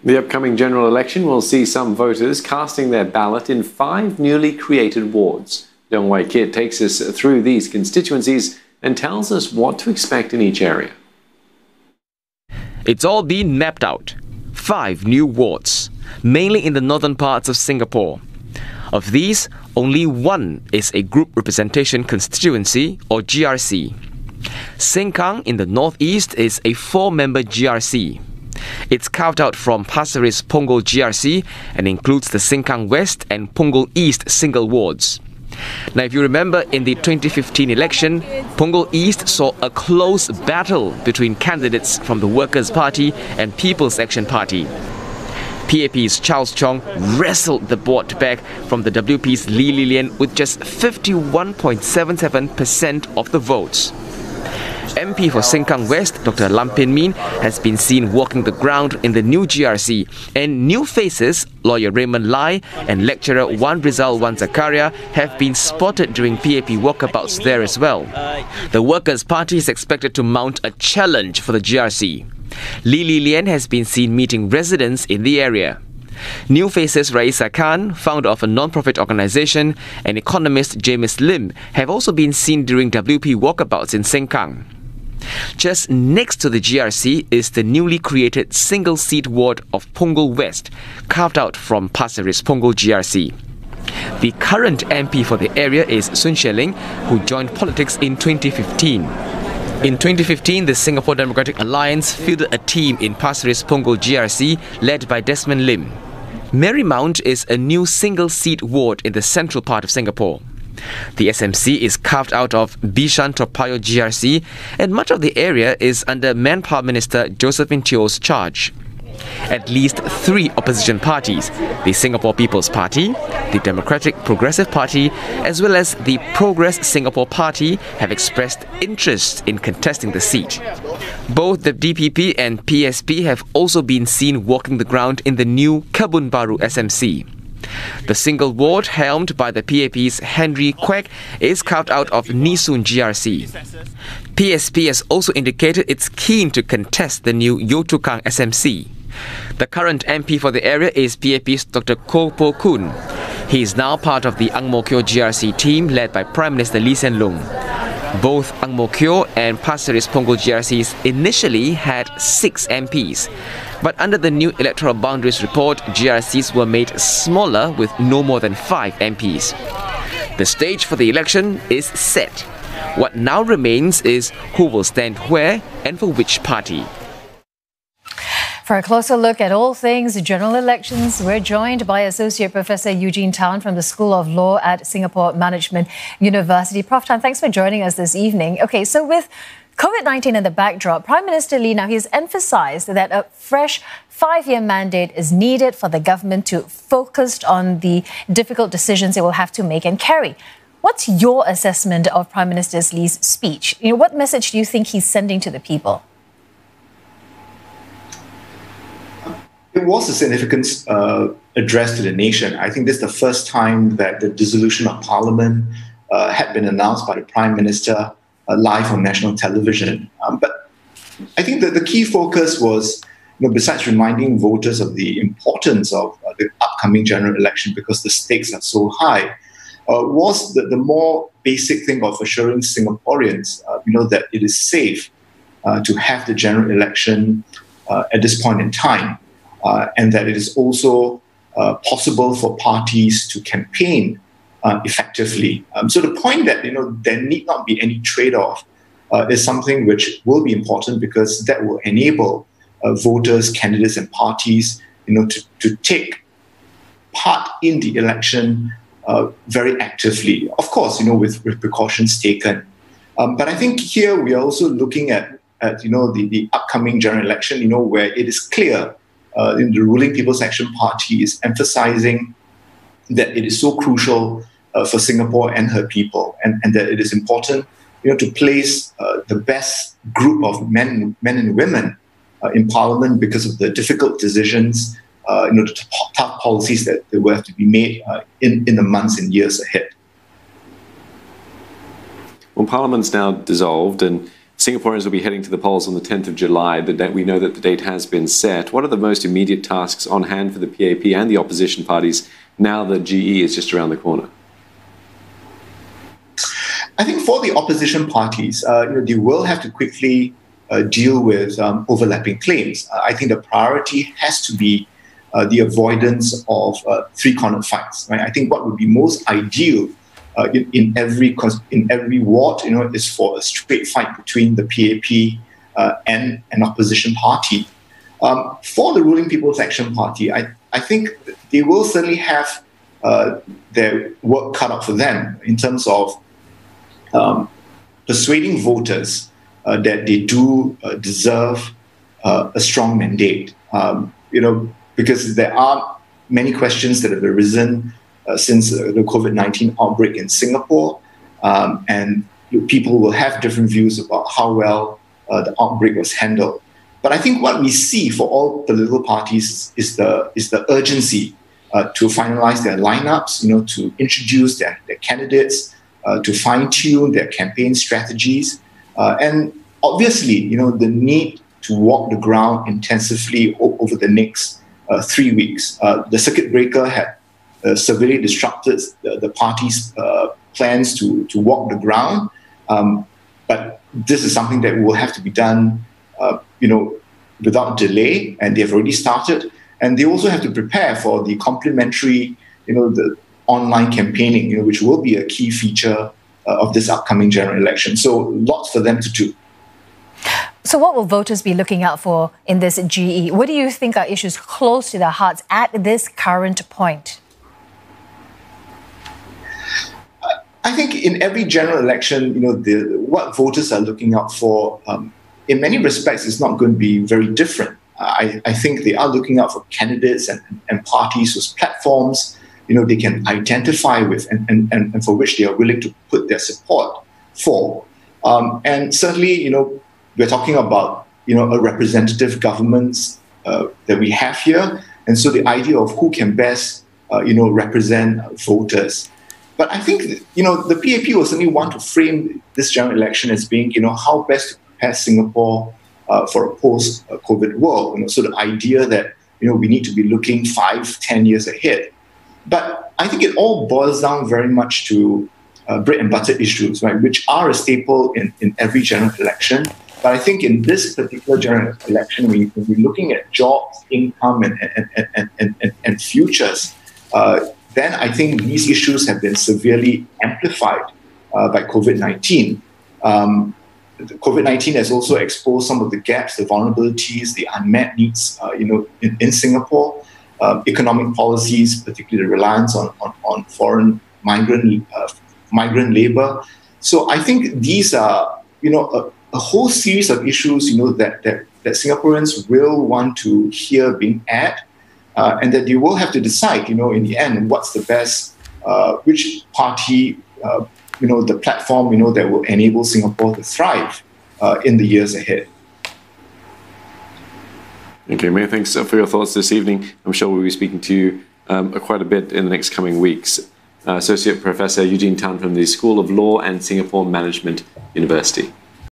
The upcoming general election will see some voters casting their ballot in 5 newly created wards. Dong Wai Kit takes us through these constituencies and tells us what to expect in each area. It's all been mapped out. 5 new wards, mainly in the northern parts of Singapore. Of these, only one is a group representation constituency or GRC. Sengkang in the northeast is a 4-member GRC. It's carved out from Pasir Ris Punggol GRC and includes the Sengkang West and Punggol East single wards. Now, if you remember, in the 2015 election, Punggol East saw a close battle between candidates from the Workers' Party and People's Action Party. PAP's Charles Chong wrestled the board back from the WP's Lee Li Lian with just 51.77% of the votes. MP for Sengkang West, Dr. Lam Pin Min, has been seen walking the ground in the new GRC, and new faces, lawyer Raymond Lai and lecturer Wan Rizal Wan Zakaria, have been spotted during PAP walkabouts there as well. The Workers' Party is expected to mount a challenge for the GRC. Lee Li Lian has been seen meeting residents in the area. New faces Raisa Khan, founder of a non-profit organisation, and economist James Lim have also been seen during WP walkabouts in Sengkang. Just next to the GRC is the newly created single-seat ward of Punggol West, carved out from Pasir Ris Punggol GRC. The current MP for the area is Sun Sheling, who joined politics in 2015. In 2015, the Singapore Democratic Alliance fielded a team in Pasir Ris Punggol GRC led by Desmond Lim. Marymount is a new single-seat ward in the central part of Singapore. The SMC is carved out of Bishan Toa Payoh GRC, and much of the area is under Manpower Minister Josephine Teo's charge. At least 3 opposition parties, the Singapore People's Party, the Democratic Progressive Party, as well as the Progress Singapore Party, have expressed interest in contesting the seat. Both the DPP and PSP have also been seen walking the ground in the new Kebun Baru SMC. The single ward, helmed by the PAP's Henry Kwek, is carved out of Nee-Soon GRC. PSP has also indicated it's keen to contest the new Yio Tu Kang SMC. The current MP for the area is PAP's Dr. Koh Po Kun. He is now part of the Ang Mo Kio GRC team led by Prime Minister Lee Hsien Loong. Both Ang Mo Kio and Pasir Ris Punggol GRCs initially had 6 MPs. But under the new electoral boundaries report, GRCs were made smaller with no more than 5 MPs. The stage for the election is set. What now remains is who will stand where and for which party. For a closer look at all things general elections, we're joined by Associate Professor Eugene Tan from the School of Law at Singapore Management University. Prof. Tan, thanks for joining us this evening. Okay, so with COVID-19 in the backdrop, Prime Minister Lee now has emphasised that a fresh 5-year mandate is needed for the government to focus on the difficult decisions it will have to make and carry. What's your assessment of Prime Minister Lee's speech? What message do you think he's sending to the people? It was a significant address to the nation. I think this is the first time that the dissolution of Parliament had been announced by the Prime Minister live on national television. But I think that the key focus was, besides reminding voters of the importance of the upcoming general election because the stakes are so high, was the more basic thing of assuring Singaporeans, that it is safe to have the general election at this point in time. And that it is also possible for parties to campaign effectively. So the point that there need not be any trade-off is something which will be important because that will enable voters, candidates, and parties, to take part in the election very actively. Of course, with precautions taken. But I think here we are also looking at the upcoming general election, where it is clear. In the ruling People's Action Party is emphasizing that it is so crucial for Singapore and her people, and that it is important, to place the best group of men and women in Parliament because of the difficult decisions, the tough policies that will have to be made in the months and years ahead. Well, Parliament's now dissolved, and Singaporeans will be heading to the polls on the 10th of July. We know that the date has been set. What are the most immediate tasks on hand for the PAP and the opposition parties now that GE is just around the corner? I think for the opposition parties, they will have to quickly deal with overlapping claims. I think the priority has to be the avoidance of three-cornered fights. Right? I think what would be most ideal in every ward, is for a straight fight between the PAP and an opposition party. For the ruling People's Action Party, I think they will certainly have their work cut out for them in terms of persuading voters that they do deserve a strong mandate. Because there are many questions that have arisen since the COVID-19 outbreak in Singapore, and people will have different views about how well the outbreak was handled. But I think what we see for all political parties is the urgency to finalize their lineups, to introduce their candidates, to fine-tune their campaign strategies, and obviously, the need to walk the ground intensively over the next 3 weeks. The circuit breaker had severely disrupted the party's plans to walk the ground, but this is something that will have to be done, without delay, and they have already started. And they also have to prepare for the complementary, the online campaigning, which will be a key feature of this upcoming general election. So lots for them to do. So what will voters be looking out for in this GE? What do you think are issues close to their hearts at this current point? I think in every general election, what voters are looking out for, in many respects, is not going to be very different. I think they are looking out for candidates and parties whose platforms, they can identify with and for which they are willing to put their support for. And certainly, we're talking about, a representative government that we have here. And so the idea of who can best, represent voters. But I think, the PAP will certainly want to frame this general election as being, how best to prepare Singapore for a post-COVID world. So the idea that, we need to be looking 5-10 years ahead. But I think it all boils down very much to bread and butter issues, right, which are a staple in every general election. But I think in this particular general election, when we're looking at jobs, income, and futures, then I think these issues have been severely amplified by COVID-19. COVID-19 has also exposed some of the gaps, the vulnerabilities, the unmet needs, in Singapore. Economic policies, particularly the reliance on foreign migrant labor. So I think these are, a whole series of issues, that Singaporeans will want to hear being at, and that you will have to decide, in the end, what's the best, which party, the platform, that will enable Singapore to thrive in the years ahead. Okay, many thanks for your thoughts this evening. I'm sure we'll be speaking to you quite a bit in the next coming weeks. Associate Professor Eugene Tan from the School of Law and Singapore Management University.